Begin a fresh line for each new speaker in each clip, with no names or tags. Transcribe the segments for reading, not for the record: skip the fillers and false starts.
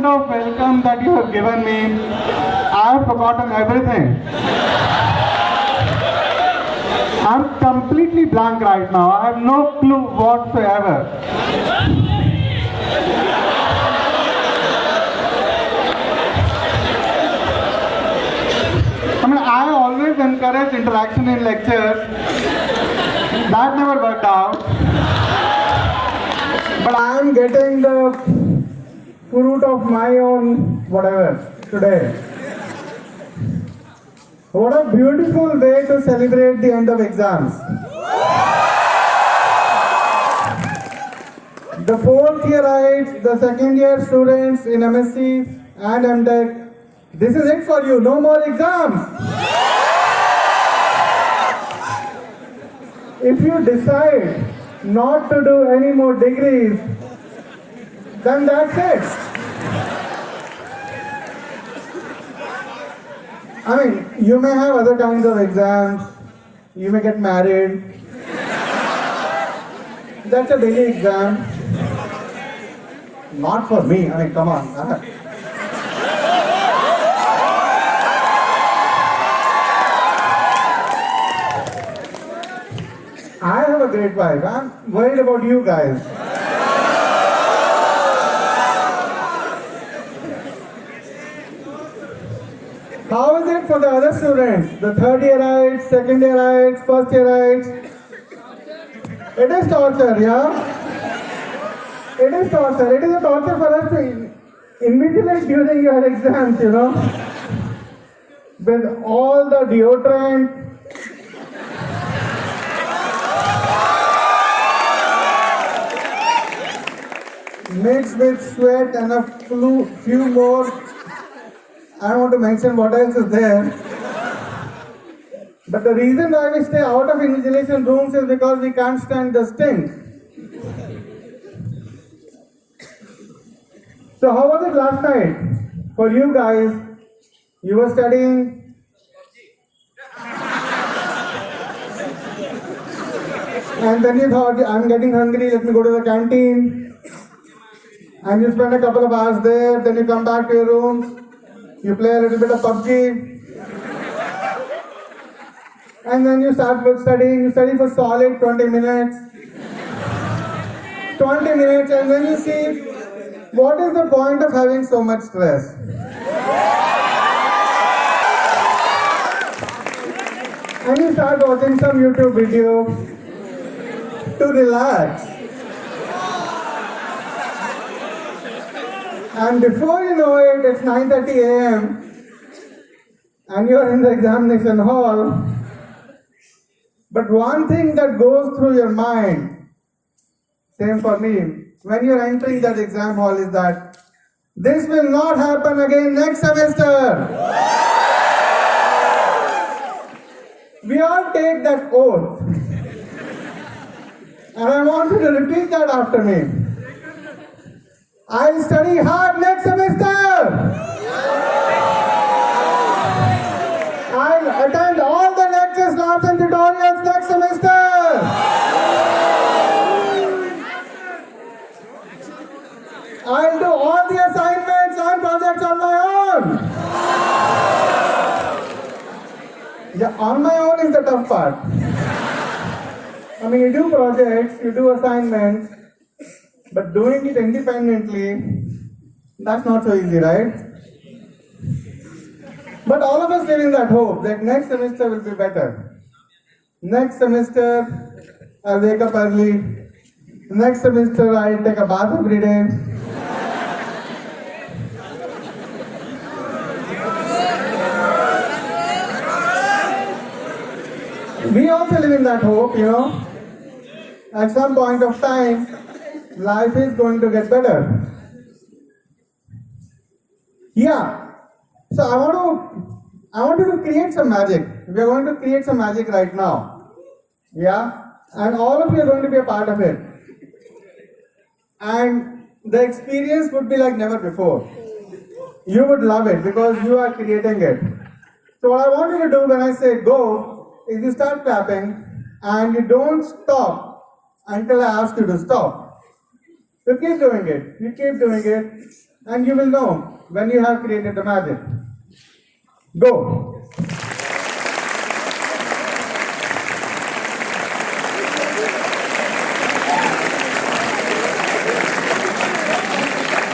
kind of welcome that you have given me, I have forgotten everything. I'm completely blank right now. I have no clue whatsoever. I always encourage interaction in lectures. That never worked out. But I am getting the fruit of my own whatever today. What a beautiful way to celebrate the end of exams. The fourth yearites, the second year students in MSc and MTech, this is it for you, no more exams. If you decide not to do any more degrees, then that's it. I mean, you may have other kinds of exams, you may get married. That's a daily exam. Not for me, I mean, come on. I have a great wife. I'm worried about you guys. How is it for the other students? The third yearites, second yearites, first yearites? It is torture, yeah? It is torture. It is a torture for us to invigilate during your exams, you know? With all the deodorant, mixed with sweat and a few more. I don't want to mention what else is there. But the reason why we stay out of invigilation rooms is because we can't stand the stink. So how was it last night? For you guys, you were studying. And then you thought, I'm getting hungry, let me go to the canteen. And you spend a couple of hours there, then you come back to your rooms, you play a little bit of PUBG, and then you start with studying. You study for solid 20 minutes, and then you see, what is the point of having so much stress? And you start watching some YouTube video to relax. And before you know it, it's 9:30 a.m. and you're in the examination hall. But one thing that goes through your mind, same for me, when you're entering that exam hall is that this will not happen again next semester. We all take that oath. And I want you to repeat that after me. I'll study hard next semester. I'll attend all the lectures, labs and tutorials next semester. I'll do all the assignments and projects on my own. Yeah, on my own is the tough part. I mean, you do projects, you do assignments, but doing it independently, that's not so easy, right? But all of us live in that hope that next semester will be better. Next semester, I'll wake up early. Next semester, I'll take a bath every day. We also live in that hope, you know. At some point of time, life is going to get better. Yeah. So I want you to create some magic. We are going to create some magic right now. Yeah. And all of you are going to be a part of it. And the experience would be like never before. You would love it because you are creating it. So what I want you to do when I say go is you start clapping and you don't stop until I ask you to stop. You keep doing it. You keep doing it. and you will know when you have created the magic. Go.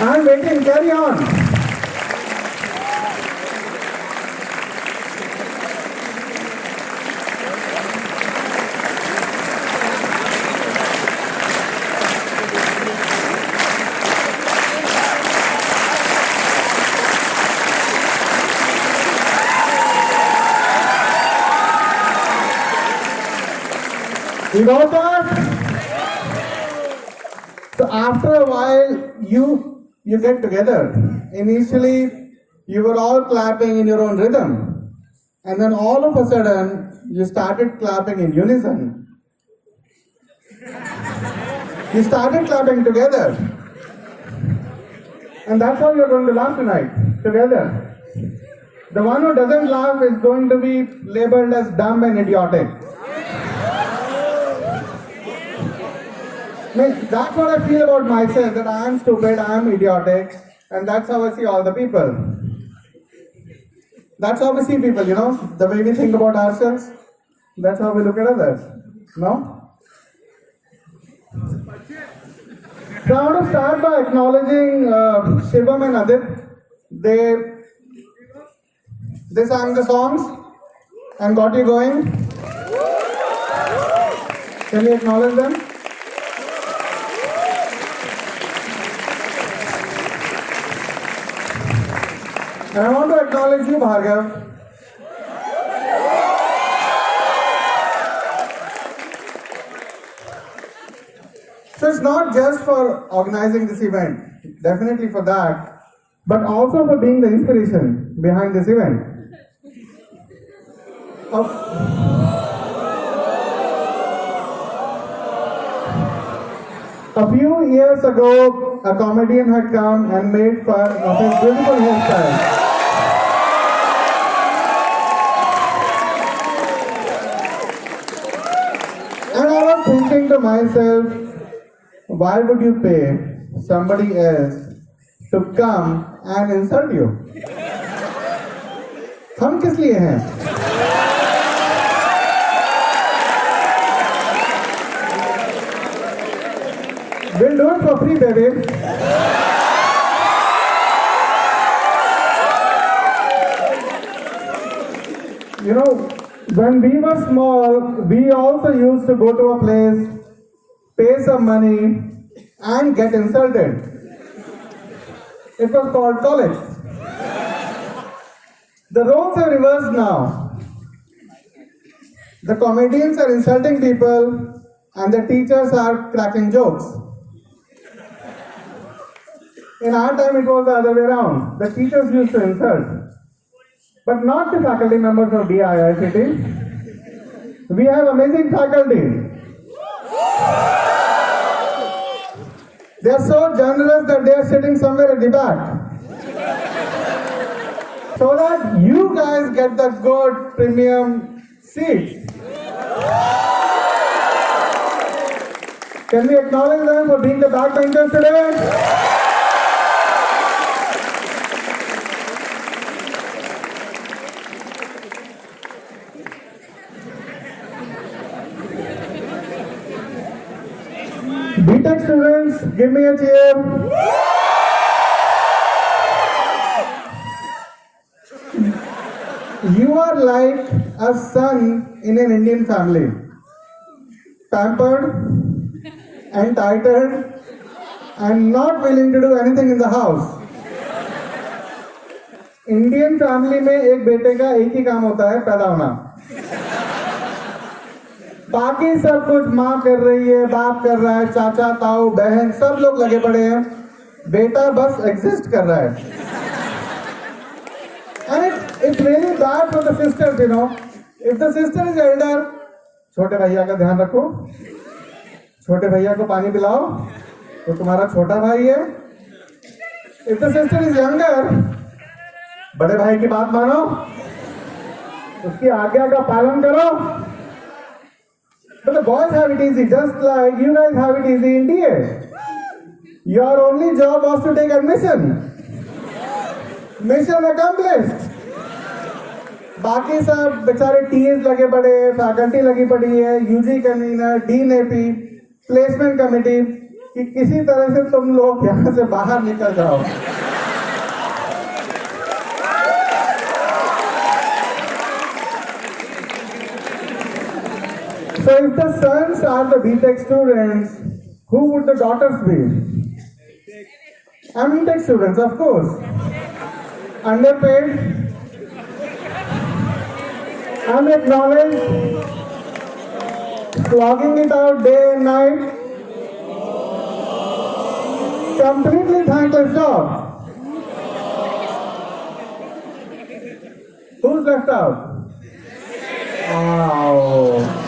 I'm waiting, carry on. You got that? So after a while, you get together. Initially, you were all clapping in your own rhythm. And then all of a sudden, you started clapping in unison. You started clapping together. And that's how you're going to laugh tonight, together. The one who doesn't laugh is going to be labeled as dumb and idiotic. That's what I feel about myself, that I am stupid, I am idiotic, and that's how I see all the people. That's how we see people, the way we think about ourselves, that's how we look at others, no? So I want to start by acknowledging Shivam and Adit. They sang the songs and got you going. Can you acknowledge them? And I want to acknowledge you, Bhargav. So it's not just for organizing this event, definitely for that, but also for being the inspiration behind this event. A few years ago, a comedian had come and made fun of his beautiful hairstyle. And I was thinking to myself, why would you pay somebody else to come and insult you? हम किस लिए हैं? We'll do it for free, baby. When we were small, we also used to go to a place, pay some money, and get insulted. It was called college. The roles are reversed now. The comedians are insulting people, and the teachers are cracking jokes. In our time, it was the other way around. The teachers used to insult, but not the faculty members of DAIICT. We have amazing faculty. They are so generous that they are sitting somewhere at the back, so that you guys get the good premium seats. Can we acknowledge them for being the backbenchers today? BTech students, give me a cheer. You are like a son in an Indian family. Pampered, entitled, and not willing to do anything in the house. Indian family में एक बेटे का एक ही काम होता है, पैदा होना. बाकी सब कुछ माँ कर रही है, बाप कर रहा है, चाचा, ताऊ, बहन, सब लोग लगे पड़े हैं. बेटा बस एग्जिस्ट कर रहा है. And it's really bad for the sisters, If the sister is elder, छोटे भैया का ध्यान रखो, छोटे भैया को पानी पिलाओ, तो तुम्हारा छोटा भाई है. If the sister is younger, बड़े भाई की बात मानो, उसकी आज्ञा का पालन करो. But the boys have it easy, just like you guys have it easy in DA. Your only job was to take admission. Mission accomplished. बाकी सब बेचारे टीएस लगे पड़े, फैकल्टी लगी पड़ी है, UG convener, dean AP, placement committee, कि किसी तरह से तुम लोग यहाँ से बाहर निकल जाओ। So if the sons are the BTech students, who would the daughters be? MTech students, of course. Underpaid, unacknowledged, slogging it out day and night, completely thankless job. Who's left out? Wow.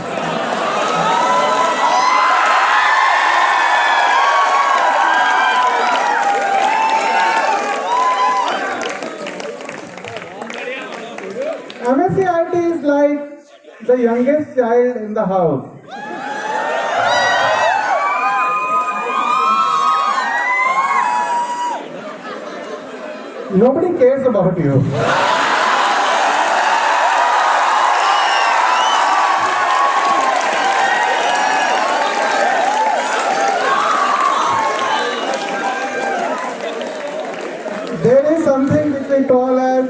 Msc IT is like the youngest child in the house. Nobody cares about you. There is something which we call as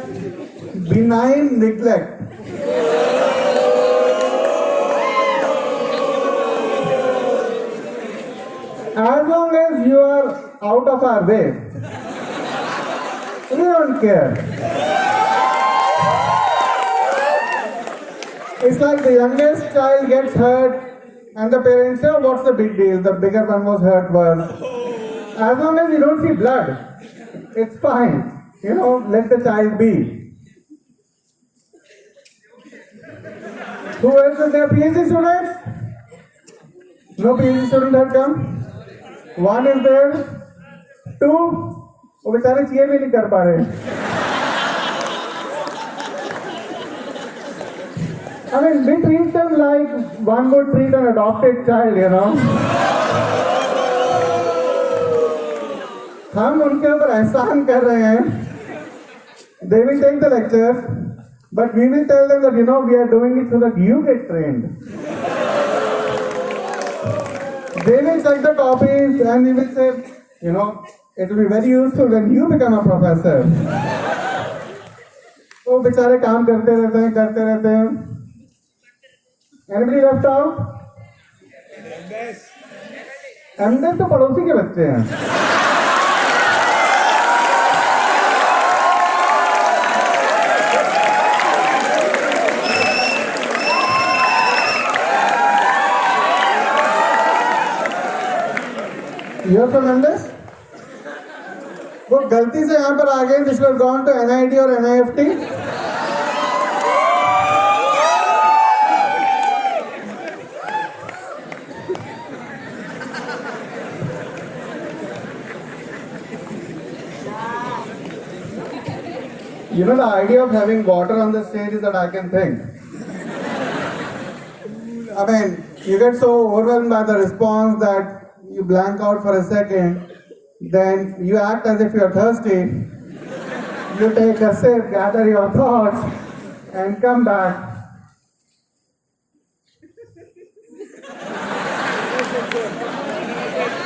benign neglect. As long as you are out of our way, we don't care. It's like the youngest child gets hurt and the parents say, oh, what's the big deal? The bigger one was hurt worse. As long as you don't see blood, it's fine. You know, let the child be. Who else is there? PhD students? No PhD student had come? One is there. Two? वो बेचारे cheer भी नहीं कर पा रहे. I mean, we treat them like one would treat an adopted child, you know. हम उनके ऊपर एहसान कर रहे हैं. They will take the lectures, but we will tell them that, you know, we are doing it so that you get trained. They will check the copies and we will say, you know, it will be very useful when you become a professor. वो बेचारे काम करते रहते हैं. Anybody left out? MDes तो पड़ोसी के बच्चे हैं. You're from MDes? वो गलती से यहाँ पर आ गए. This was gone to NIT or NIFT. You know, the idea of having water on the stage is that I can think. I mean, you get so overwhelmed by the response that you blank out for a second, then you act as if you're thirsty, you take a sip, gather your thoughts, and come back.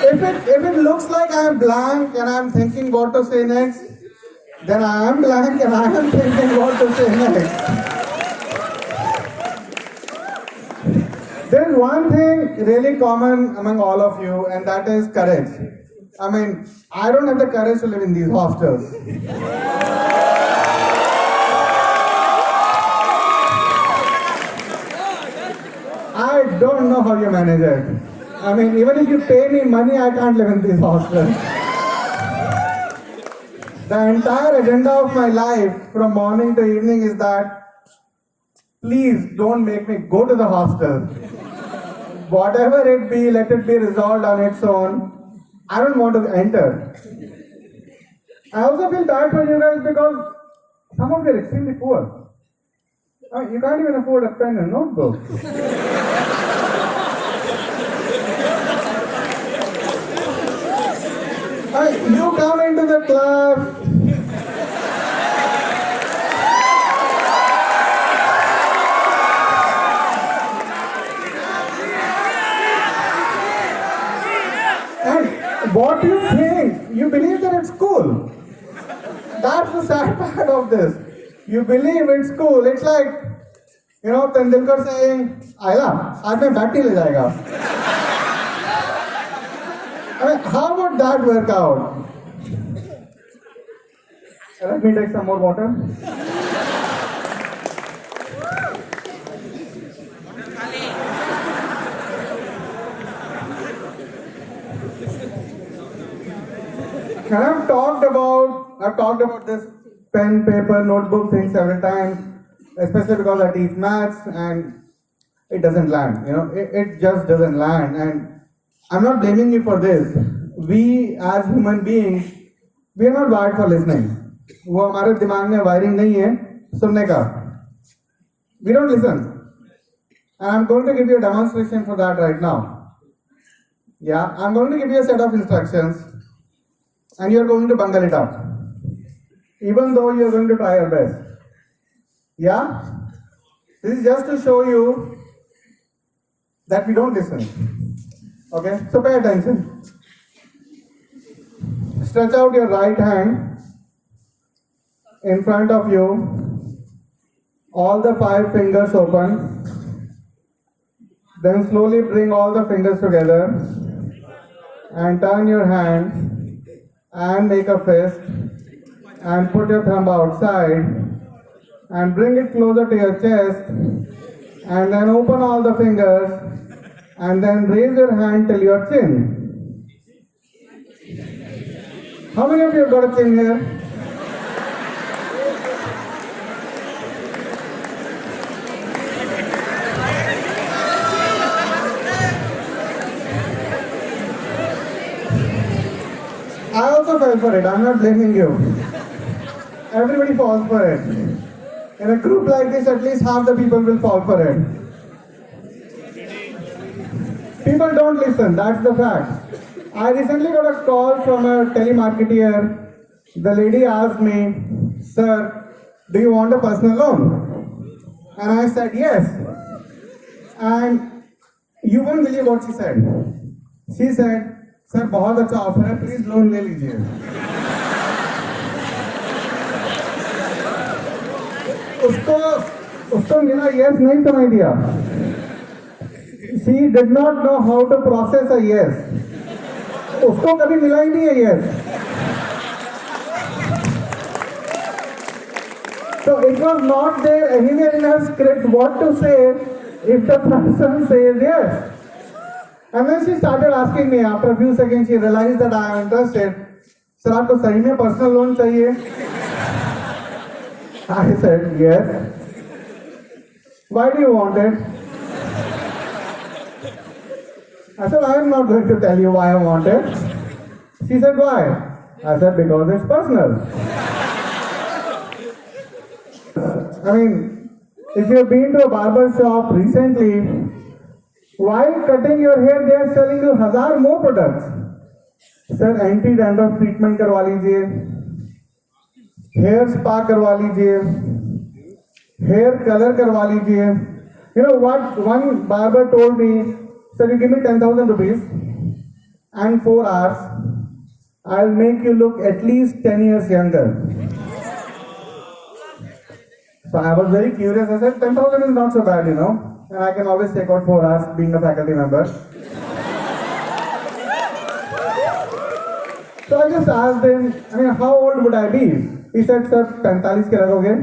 If it looks like I am blank and I am thinking what to say next, then I am blank and I am thinking what to say next. There is one thing really common among all of you, and that is courage. I mean, I don't have the courage to live in these hostels. I don't know how you manage it. I mean, even if you pay me money, I can't live in these hostels. The entire agenda of my life from morning to evening is that please don't make me go to the hostel. Whatever it be, let it be resolved on its own. I don't want to enter. I also feel bad for you guys because some of you are extremely poor. You can't even afford a pen and notebook. You come into the class. what you think, you believe that it's cool. That's the sad part of this. You believe it's cool. It's like, Tendulkar saying, Ayla, aaj main bat nahi le jayega. I mean, how would that work out? Let me take some more water. And I've talked about this pen, paper, notebook thing several times, especially because I teach maths and it doesn't land. It just doesn't land. And I'm not blaming you for this. We as human beings, we are not wired for listening. वो हमारे दिमाग में wiring नहीं है सुनने का. We don't listen. And I'm going to give you a demonstration for that right now. Yeah, I'm going to give you a set of instructions. And you're going to bungle it up, even though you're going to try your best. Yeah? This is just to show you that we don't listen. Okay? So pay attention. Stretch out your right hand in front of you. All the 5 fingers open. Then slowly bring all the fingers together and turn your hand and make a fist and put your thumb outside and bring it closer to your chest and then open all the fingers and then raise your hand till your chin. How many of you have got a chin here? I also fell for it. I'm not blaming you. Everybody falls for it. In a group like this, at least half the people will fall for it. People don't listen. That's the fact. I recently got a call from a telemarketer. The lady asked me, "Sir, do you want a personal loan?" And I said, "Yes." And you won't believe what she said. She said, "sir बहुत अच्छा offer है, please loan ले लीजिए." उसको मेरा yes नहीं समझ दिया. She did not know how to process a yes. उसको कभी मिला ही नहीं है yes. So it was not there anywhere in her script what to say if the person says yes. And then she started asking me. After a few seconds, she realized that I am interested. Sir, आपको सही में personal loan चाहिए? I said, yes. Why do you want it? I said, I am not going to tell you why I want it. She said, why? I said, because it's personal. I mean, if you've been to a barber shop recently, while cutting your hair, they are selling you 1000 more products. Sir, anti-dandruff treatment करवा लीजिए, hair spa करवा लीजिए, hair color करवा लीजिए. You know what? One barber told me, "Sir, you give me 10,000 rupees and 4 hours, I'll make you look at least 10 years younger." So I was very curious. I said, 10,000 is not so bad, And I can always take out 4 hours being a faculty member. So I just asked him, how old would I be? He said, "Sir, 45 ke rahoge.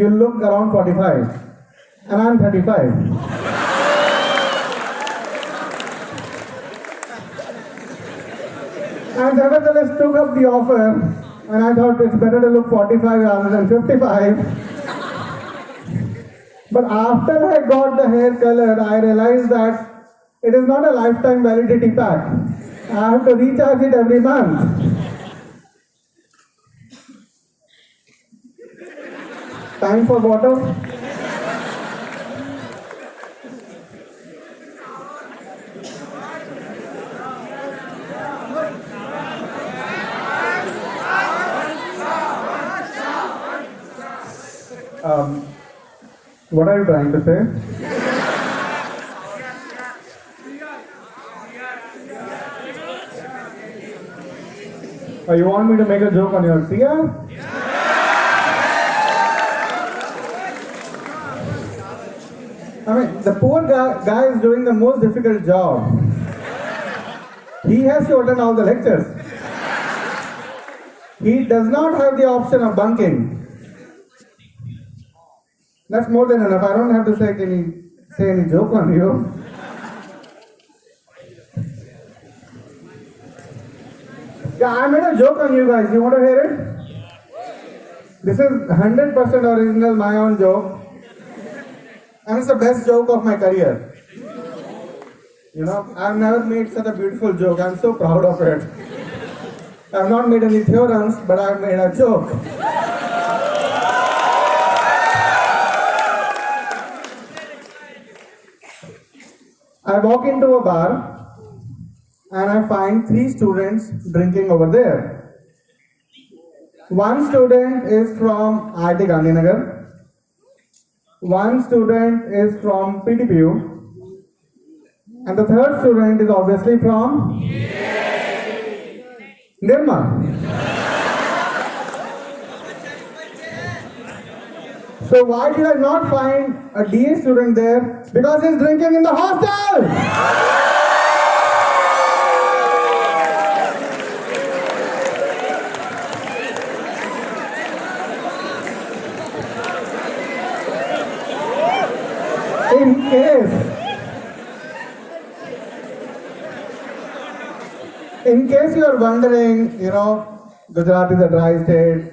You look around 45. And I'm 35. And nevertheless took up the offer. And I thought it's better to look 45 rather than 55. But after I got the hair color, I realized that it is not a lifetime validity pack. I have to recharge it every month. Time for water. What are you trying to say? Oh, you want me to make a joke on your CR? I mean, the poor guy is doing the most difficult job. He has to attend all the lectures. He does not have the option of bunking. That's more than enough. I don't have to say any joke on you. Yeah, I made a joke on you guys. You want to hear it? This is 100% original, my own joke. And it's the best joke of my career. You know, I've never made such a beautiful joke. I'm so proud of it. I've not made any theorems, but I've made a joke. I walk into a bar and I find 3 students drinking over there. One student is from IIT Gandhinagar. One student is from PTPU. And the third student is obviously from Nirma. So why did I not find a DA student there? Because he's drinking in the hostel! In case you are wondering, you know, Gujarat is a dry state,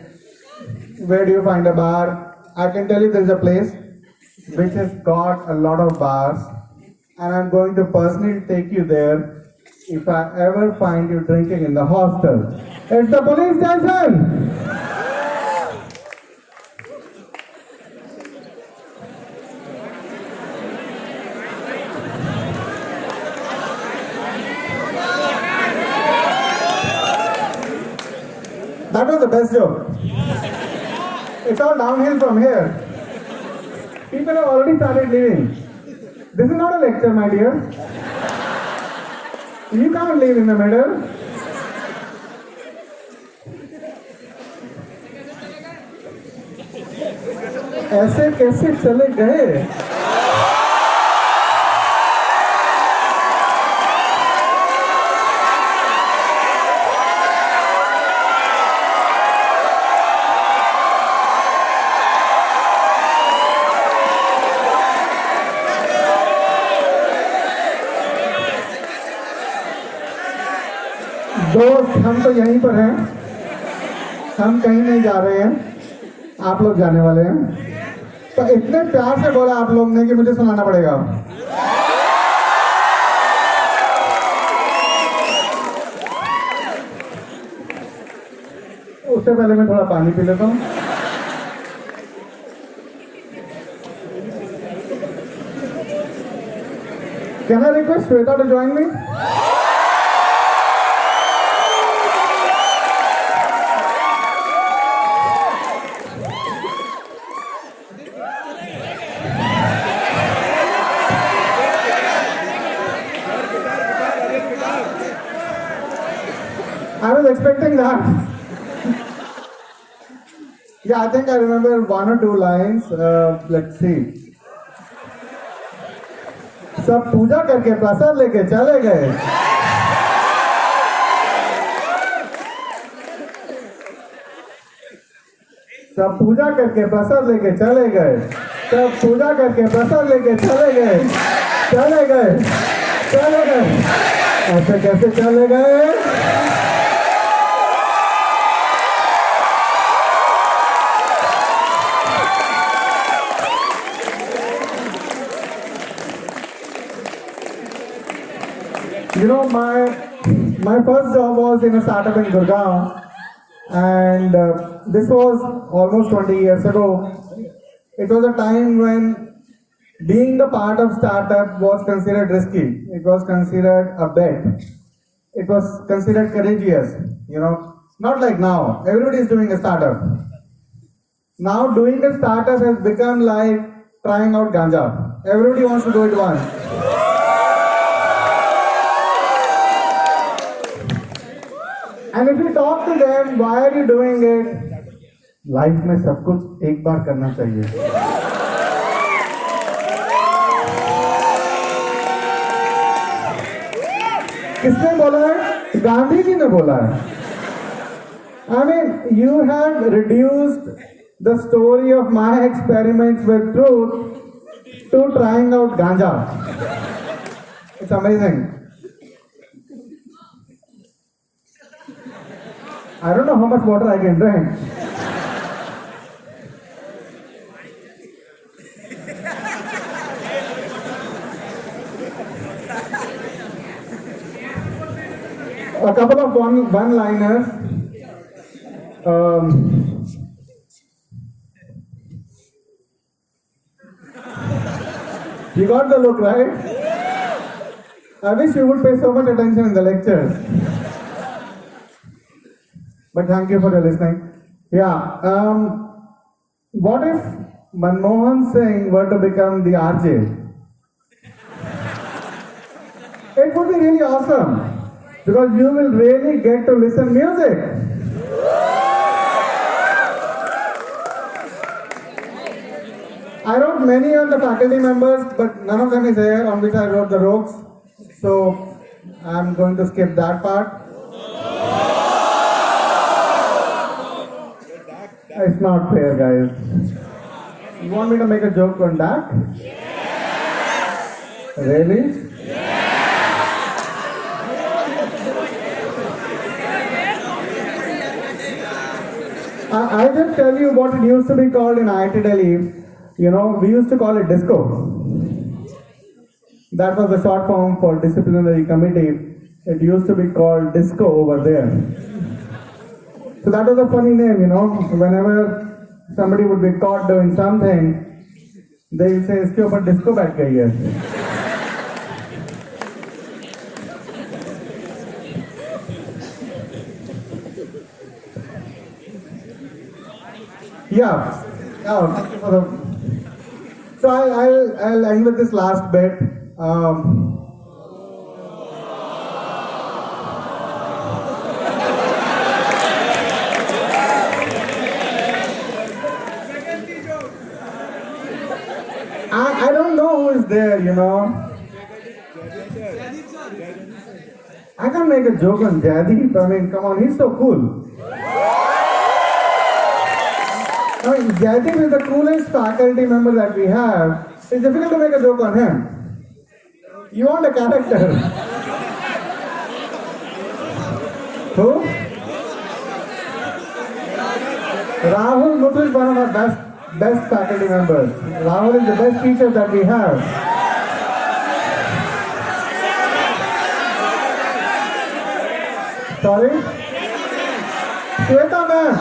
where do you find a bar? I can tell you there is a place which has got a lot of bars, and I'm going to personally take you there if I ever find you drinking in the hostel. It's the police station! That was the best joke. It's all downhill from here. People have already started leaving. This is not a lecture, my dear. You can't leave in the middle. ऐसे कैसे चले गए? दोस्त, हम तो यहीं पर हैं, हम कहीं नहीं जा रहे हैं, आप लोग जाने वाले हैं। तो इतने प्यार से बोला आप लोग ने कि मुझे सुनाना पड़ेगा। उससे पहले मैं थोड़ा पानी पी लेता हूँ। Can I request Shweta to join me? I was expecting that. Yeah, I think I remember 1 or 2 lines. Let's see. सब पूजा करके प्रसाद लेके चले गए। सब पूजा करके प्रसाद लेके चले गए। सब पूजा करके प्रसाद लेके चले गए। चले गए। चले गए। ऐसे कैसे चले गए? You know, my first job was in a startup in Gurgaon, and this was almost 20 years ago. It was a time when being the part of startup was considered risky. It was considered a bet. It was considered courageous. You know, not like now. Everybody is doing a startup. Now doing a startup has become like trying out ganja. Everybody wants to do it once. And if you talk to them, why are you doing it? Life में सब कुछ एक बार करना चाहिए. किसने बोला है? गांधी जी ने बोला है. I mean, you have reduced the story of my experiments with truth to trying out ganja. It's amazing. I don't know how much water I can drink. A couple of one-liners. You got the look, right? I wish you would pay so much attention in the lectures. But thank you for your listening. Yeah. What if Manmohan Singh were to become the RJ? It would be really awesome. Because you will really get to listen music. I wrote many on the faculty members, but none of them is here on which I wrote the ropes. So I'm going to skip that part. It's not fair, guys. You want me to make a joke on that? Yes. Really? I just tell you what it used to be called in IIT Delhi. You know, we used to call it disco. That was the short form for disciplinary committee. It used to be called disco over there. So that was a funny name, you know. Whenever somebody would be caught doing something, they would say, "Iske upar disco baith gayi hai." Yeah. Oh, thank you for the. So I'll end with this last bit. I don't know who is there, you know. I can make a joke on Jaideep. I mean, come on, he's so cool. I mean, Jaideep is the coolest faculty member that we have. It's difficult to make a joke on him. You want a character. Who? Rahul Muthu is one of our best faculty members. Rahul is the best teacher that we have. Sorry? Shweta ma'am.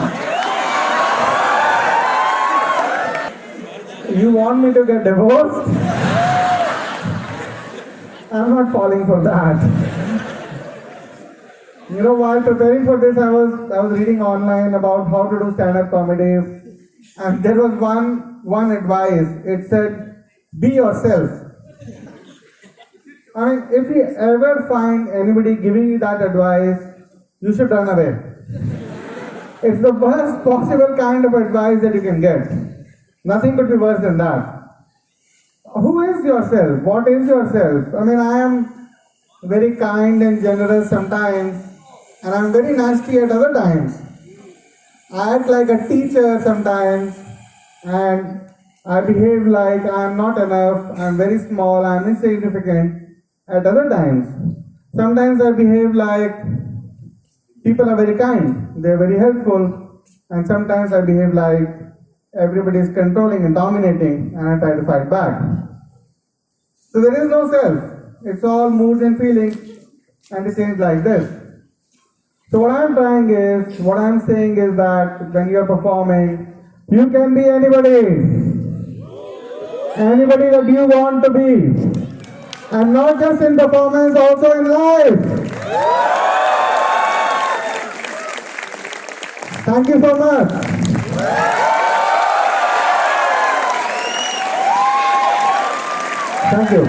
You want me to get divorced? I'm not falling for that. You know, while preparing for this, I was reading online about how to do stand-up comedy, and there was one advice. It said, "Be yourself." I mean, if you ever find anybody giving you that advice, you should run away. It's the worst possible kind of advice that you can get. Nothing could be worse than that. Who is yourself? What is yourself? I mean, I am very kind and generous sometimes, and I'm very nasty at other times. I act like a teacher sometimes, and I behave like I'm not enough, I'm very small, I'm insignificant at other times. Sometimes I behave like people are very kind, they're very helpful, and sometimes I behave like everybody is controlling and dominating, and I try to fight back. So there is no self. It's all moods and feelings, and it seems like this. So what I'm saying is that when you're performing, you can be anybody that you want to be, and not just in performance, also in life. Thank you so much. Thank you.